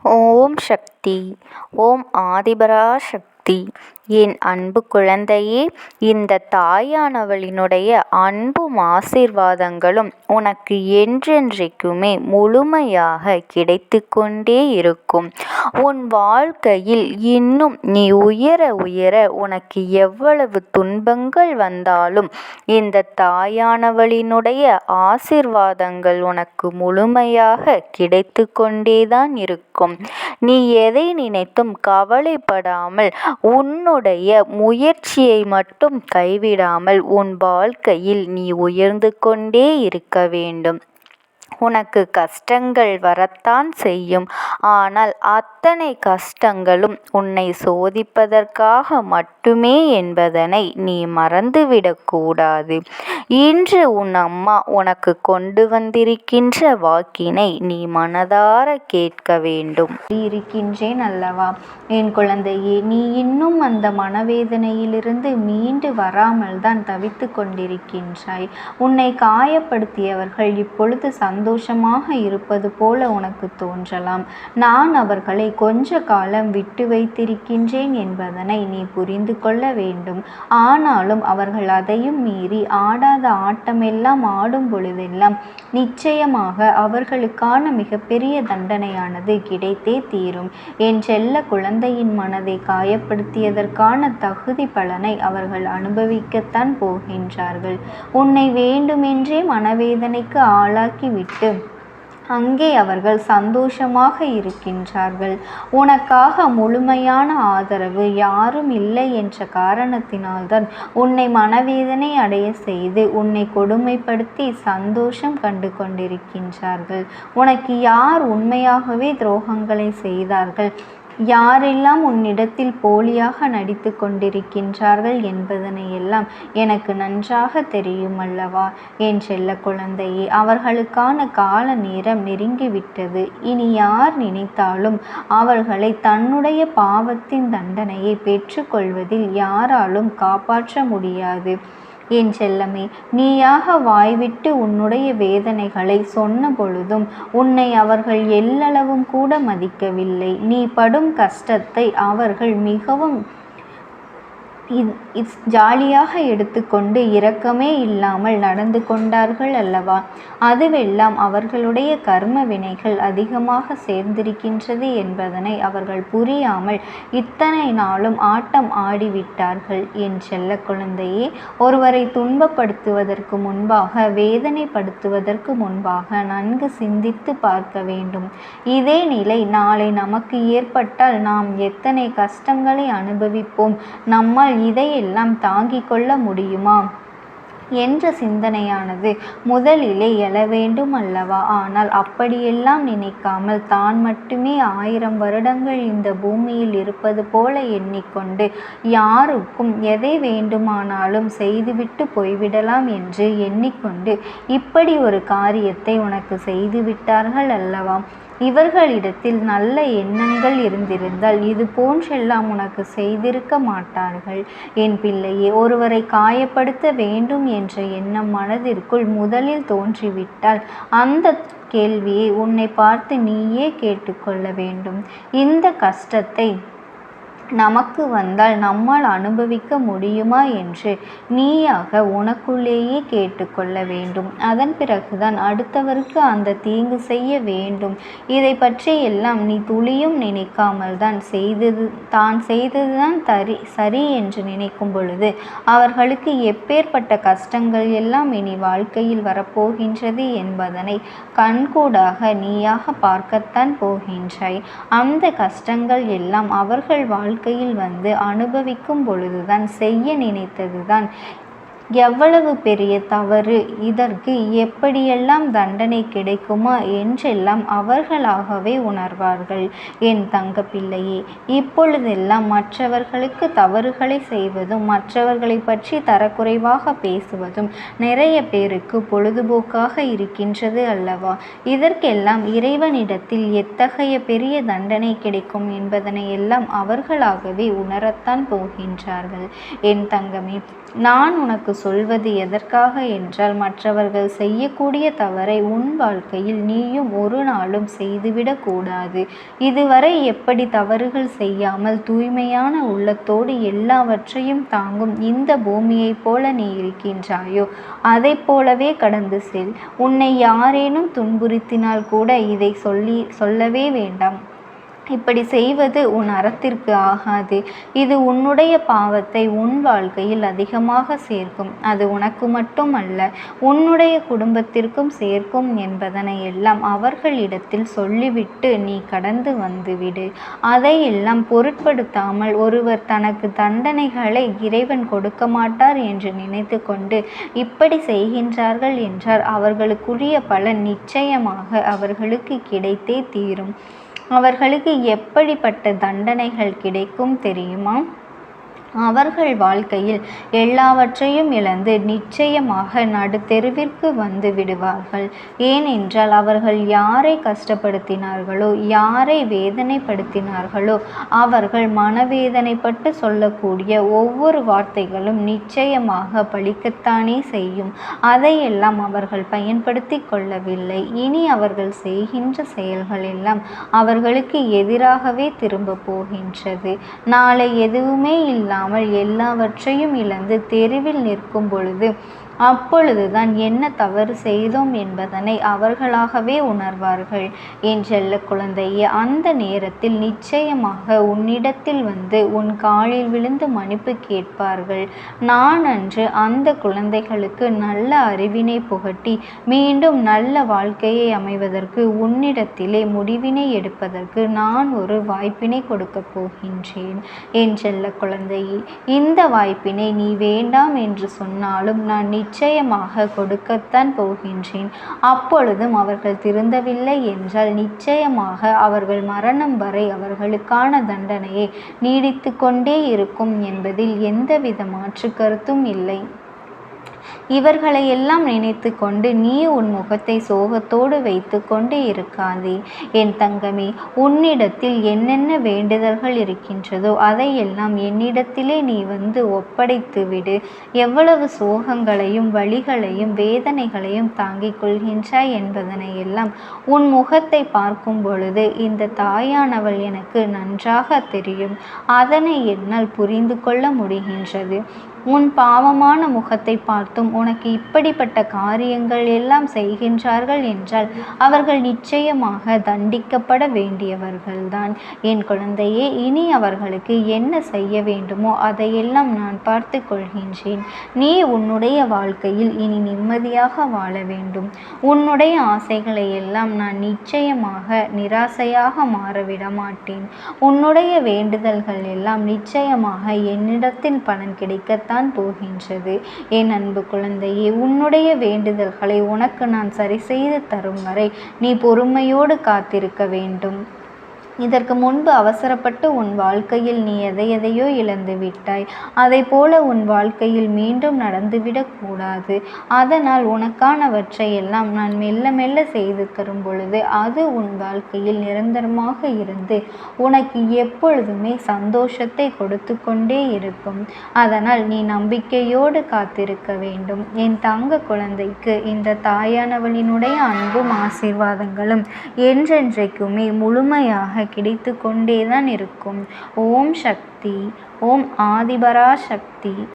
ஓம் சக்தி. ஓம் ஆதிபராசக்தி. என் அன்பு குழந்தையே, இந்த தாயானவளினுடைய அன்பும் ஆசீர்வாதங்களும் உனக்கு என்றென்றைக்குமே முழுமையாக கிடைத்து கொண்டே இருக்கும். உன் வாழ்க்கையில் இன்னும் நீ உயர உயர உனக்கு எவ்வளவு துன்பங்கள் வந்தாலும் இந்த தாயானவளினுடைய ஆசீர்வாதங்கள் உனக்கு முழுமையாக கிடைத்து கொண்டேதான் இருக்கும். நீ எதை நினைத்தும் கவலைப்படாமல் உன்னுடைய முயற்சியை மட்டும் கைவிடாமல் உன் வாழ்க்கையில் நீ உயர்ந்து கொண்டே இருக்க வேண்டும். உனக்கு கஷ்டங்கள் வரத்தான் செய்யும். ஆனால் அத்தனை கஷ்டங்களும் உன்னை சோதிப்பதற்காக மட்டுமே என்பதனை நீ மறந்துவிடக்கூடாது. இன்று உன் அம்மா உனக்கு கொண்டு வந்திருக்கின்ற வாக்கினை நீ மனதார கேட்க வேண்டும். இருக்கின்றேன் அல்லவா என் குழந்தையே, நீ இன்னும் அந்த மனவேதனையிலிருந்து மீண்டு வராமல் தான் தவித்து கொண்டிருக்கின்றாய். உன்னை காயப்படுத்தியவர்கள் இப்பொழுது சந்தோஷமாக இருப்பது போல உனக்கு தோன்றலாம். நான் அவர்களை கொஞ்ச காலம் விட்டு வைத்திருக்கின்றேன் என்பதனை நீ புரிந்து கொள்ள வேண்டும். ஆனாலும் அவர்கள் அதையும் மீறி ஆடாத ஆட்டமெல்லாம் ஆடும் பொழுதெல்லாம் நிச்சயமாக அவர்களுக்கான மிகப்பெரிய தண்டனையானது கிடைத்தே தீரும். என் செல்ல குழந்தையின் மனதை காயப்படுத்தியதற்கான தகுதி பலனை அவர்கள் அனுபவிக்கத்தான் போகின்றார்கள். உன்னை வேண்டுமென்றே மனவேதனைக்கு ஆளாக்கிவிட்டு அங்கே அவர்கள் சந்தோஷமாக இருக்கின்றார்கள். உனக்காக முழுமையான ஆதரவு யாரும் இல்லை என்ற காரணத்தினால்தான் உன்னை மனவேதனை அடைய செய்து உன்னை கொடுமைப்படுத்தி சந்தோஷம் கண்டு கொண்டிருக்கின்றார்கள். உனக்கு யார் உண்மையாகவே துரோகங்களை செய்தார்கள், யாரெல்லாம் உன்னிடத்தில் போலியாக நடித்து கொண்டிருக்கின்றார்கள் என்பதனை எல்லாம் எனக்கு நன்றாக தெரியும் அல்லவா என் செல்ல குழந்தையே. அவர்களுக்கான கால நேரம் நெருங்கிவிட்டது. இனி யார் நினைத்தாலும் அவர்களை தன்னுடைய பாவத்தின் தண்டனையை பெற்றுக்கொள்வதில் யாராலும் காப்பாற்ற முடியாது. என் செல்லமே, நீயாக வாய்விட்டு உன்னுடைய வேதனைகளை சொன்ன பொழுதும் உன்னை அவர்கள் எல்லளவும் கூட மதிக்கவில்லை. நீ படும் கஷ்டத்தை அவர்கள் மிகவும் ஜாலியாக எடுத்துக்கொண்டு இரக்கமே இல்லாமல் நடந்து கொண்டார்கள் அல்லவா. அதுவெல்லாம் அவர்களுடைய கர்ம வினைகள் அதிகமாக சேர்ந்திருக்கின்றது என்பதனை அவர்கள் புரியாமல் இத்தனை நாளும் ஆட்டம் ஆடிவிட்டார்கள். என் செல்ல குழந்தையே, ஒருவரை துன்பப்படுத்துவதற்கு முன்பாக வேதனைப்படுத்துவதற்கு முன்பாக நன்கு சிந்தித்து பார்க்க வேண்டும். இதே நிலை நாளை நமக்கு ஏற்பட்டால் நாம் எத்தனை கஷ்டங்களை அனுபவிப்போம், நம்மால் இதையெல்லாம் தாங்கிக் கொள்ள முடியுமா என்ற சிந்தனையானது முதலிலே எழ வேண்டும் அல்லவா. ஆனால் அப்படியெல்லாம் நினைக்காமல் தான் மட்டுமே 1000 வருடங்கள் இந்த பூமியில் இருப்பது போல எண்ணிக்கொண்டு யாருக்கும் எதை வேண்டுமானாலும் செய்துவிட்டு போய்விடலாம் என்று எண்ணிக்கொண்டு இப்படி ஒரு காரியத்தை உனக்கு செய்துவிட்டார்கள் அல்லவா. இவர்களிடத்தில் நல்ல எண்ணங்கள் இருந்திருந்தால் இது போன்றெல்லாம் உனக்கு செய்திருக்க மாட்டார்கள். என் பிள்ளையே, ஒருவரை காயப்படுத்த வேண்டும் என்ற எண்ணம் மனதிற்குள் முதலில் தோன்றிவிட்டால் அந்த கேள்வியை உன்னை பார்த்து நீயே கேட்டுக்கொள்ள வேண்டும். இந்த கஷ்டத்தை நமக்கு வந்தால் நம்மால் அனுபவிக்க முடியுமா என்று நீயாக உனக்குள்ளேயே கேட்டுக்கொள்ள வேண்டும். அதன் பிறகுதான் அடுத்தவருக்கு அந்த தீங்கு செய்ய வேண்டும். இதை பற்றி எல்லாம் நீ துளியும் நினைக்காமல் தான் செய்ததுதான் சரி என்று நினைக்கும் பொழுது அவர்களுக்கு எப்பேற்பட்ட கஷ்டங்கள் எல்லாம் இனி வாழ்க்கையில் வரப்போகின்றது என்பதனை கண்கூடாக நீயாக பார்க்கத்தான் போகின்றாய். அந்த கஷ்டங்கள் எல்லாம் அவர்கள் வாழ்க்கையில் வந்து அனுபவிக்கும் பொழுதுதான் செய்ய நினைத்ததுதான் எவ்வளவு பெரிய தவறு, இதற்கு எப்படியெல்லாம் தண்டனை கிடைக்குமா என்றெல்லாம் அவர்களாகவே உணர்வார்கள். என் தங்க பிள்ளையே, இப்பொழுதெல்லாம் மற்றவர்களுக்கு தவறுகளை செய்வதும் மற்றவர்களை பற்றி தரக்குறைவாக பேசுவதும் நிறைய பேருக்கு பொழுதுபோக்காக இருக்கின்றது அல்லவா. இதற்கெல்லாம் இறைவனிடத்தில் எத்தகைய பெரிய தண்டனை கிடைக்கும் என்பதனை எல்லாம் அவர்களாகவே உணரத்தான் போகின்றார்கள். என் தங்கமே, நான் உனக்கு சொல்வது எதற்காக என்றால், மற்றவர்கள் செய்யக்கூடிய தவறை உன் வாழ்க்கையில் நீயும் ஒரு நாளும் செய்துவிடக்கூடாது. இதுவரை எப்படி தவறுகள் செய்யாமல் தூய்மையான உள்ளத்தோடு எல்லாவற்றையும் தாங்கும் இந்த பூமியைப் போல நீ இருக்கின்றாயோ, அதை போலவே கடந்து செல். உன்னை யாரேனும் துன்புறுத்தினால் கூட இதை சொல்லவே வேண்டாம். இப்படி செய்வது உன் அறத்திற்கு ஆகாது. இது உன்னுடைய பாவத்தை உன் வாழ்க்கையில் அதிகமாக சேர்க்கும். அது உனக்கு மட்டுமல்ல, உன்னுடைய குடும்பத்திற்கும் சேர்க்கும் என்பதனை எல்லாம் அவர்களிடத்தில் சொல்லிவிட்டு நீ கடந்து வந்துவிடு. அதையெல்லாம் பொருட்படுத்தாமல் ஒருவர் தனக்கு தண்டனைகளை இறைவன் கொடுக்க மாட்டார் என்று நினைத்து கொண்டு இப்படி செய்கின்றார்கள் என்றால் அவர்களுக்குரிய பலன் நிச்சயமாக அவர்களுக்கு கிடைத்தே தீரும். அவர்களுக்கு எப்படிப்பட்ட தண்டனைகள் கிடைக்கும் தெரியுமா? அவர்கள் வாழ்க்கையில் எல்லாவற்றையும் இழந்து நிச்சயமாக நடுத்தெருவிற்கு வந்து விடுவார்கள். ஏனென்றால் அவர்கள் யாரை கஷ்டப்படுத்தினார்களோ, யாரை வேதனைப்படுத்தினார்களோ, அவர்கள் மனவேதனைப்பட்டு சொல்லக்கூடிய ஒவ்வொரு வார்த்தைகளும் நிச்சயமாக பலிக்கத்தானே செய்யும். அதையெல்லாம் அவர்கள் பயன்படுத்தி கொள்ளவில்லை. இனி அவர்கள் செய்கின்ற செயல்கள் எல்லாம் அவர்களுக்கு எதிராகவே திரும்ப போகின்றது. நாளை எதுவுமே இல்லாமல் எல்லாவற்றையும் இழந்து தெருவில் நிற்கும் பொழுது அப்பொழுதுதான் என்ன தவறு செய்தோம் என்பதனை அவர்களாகவே உணர்வார்கள். என் செல்ல குழந்தையே, அந்த நேரத்தில் நிச்சயமாக உன்னிடத்தில் வந்து உன் காலில் விழுந்து மன்னிப்பு கேட்பார்கள். நான் அன்று அந்த குழந்தைகளுக்கு நல்ல அறிவினை புகட்டி மீண்டும் நல்ல வாழ்க்கையை அமைவதற்கு உன்னிடத்திலே முடிவினை எடுப்பதற்கு நான் ஒரு வாய்ப்பினை கொடுக்க போகின்றேன். என் செல்ல குழந்தையே, இந்த வாய்ப்பினை நீ வேண்டாம் என்று சொன்னாலும் நான் நிச்சயமாக கொடுக்கத்தான் போகின்றேன். அப்பொழுதும் அவர்கள் திருந்தவில்லை என்றால் நிச்சயமாக அவர்கள் மரணம் வரை அவர்களுக்கான தண்டனையை நீடித்து கொண்டே இருக்கும் என்பதில் எந்தவித மாற்று கருத்தும் இல்லை. இவர்களை எல்லாம் நினைத்து கொண்டு நீ உன் முகத்தை சோகத்தோடு வைத்து கொண்டு இருக்காதே. என் தங்கமே, உன்னிடத்தில் என்னென்ன வேண்டுதல்கள் இருக்கின்றதோ அதையெல்லாம் என்னிடத்திலே நீ வந்து ஒப்படைத்து விடு. எவ்வளவு சோகங்களையும் வலிகளையும் வேதனைகளையும் தாங்கிக் கொள்கின்றாய் என்பதனை எல்லாம் உன் முகத்தை பார்க்கும் பொழுது இந்த தாயானவள் எனக்கு நன்றாக தெரியும். அதனை என்னால் புரிந்து கொள்ள முடிகின்றது. உன் பாவமான முகத்தை பார்த்தும் உனக்கு இப்படிப்பட்ட காரியங்கள் எல்லாம் செய்கின்றார்கள் என்றால் அவர்கள் நிச்சயமாக தண்டிக்கப்பட வேண்டியவர்கள்தான். என் குழந்தையே, இனி அவர்களுக்கு என்ன செய்ய வேண்டுமோ அதையெல்லாம் நான் பார்த்து கொள்கின்றேன். நீ உன்னுடைய வாழ்க்கையில் இனி நிம்மதியாக வாழ வேண்டும். உன்னுடைய ஆசைகளை எல்லாம் நான் நிச்சயமாக நிராசையாக மாறவிட மாட்டேன். உன்னுடைய வேண்டுதல்கள் எல்லாம் நிச்சயமாக என்னிடத்தில் பலன் கிடைக்கத்தான் போகின்றது. என் அன்பு குழந்தையே, உன்னுடைய வேண்டுதல்களை உனக்கு நான் சரி செய்து தரும் வரை நீ பொறுமையோடு காத்திருக்க வேண்டும். இதற்கு முன்பு அவசரப்பட்டு உன் வாழ்க்கையில் நீ எதையோ இழந்து விட்டாய். அதை போல உன் வாழ்க்கையில் மீண்டும் நடந்துவிடக்கூடாது. அதனால் உனக்கானவற்றை எல்லாம் நான் மெல்ல மெல்ல செய்து தரும் பொழுது அது உன் வாழ்க்கையில் நிரந்தரமாக இருந்து உனக்கு எப்பொழுதுமே சந்தோஷத்தை கொடுத்து கொண்டே இருக்கும். அதனால் நீ நம்பிக்கையோடு காத்திருக்க வேண்டும். என் தங்க குழந்தைக்கு இந்த தாயானவளினுடைய அன்பும் ஆசீர்வாதங்களும் என்றென்றைக்குமே முழுமையாக கிடைத்து கொண்டேதான் இருக்கும். ஓம் சக்தி. ஓம் ஆதிபரா சக்தி.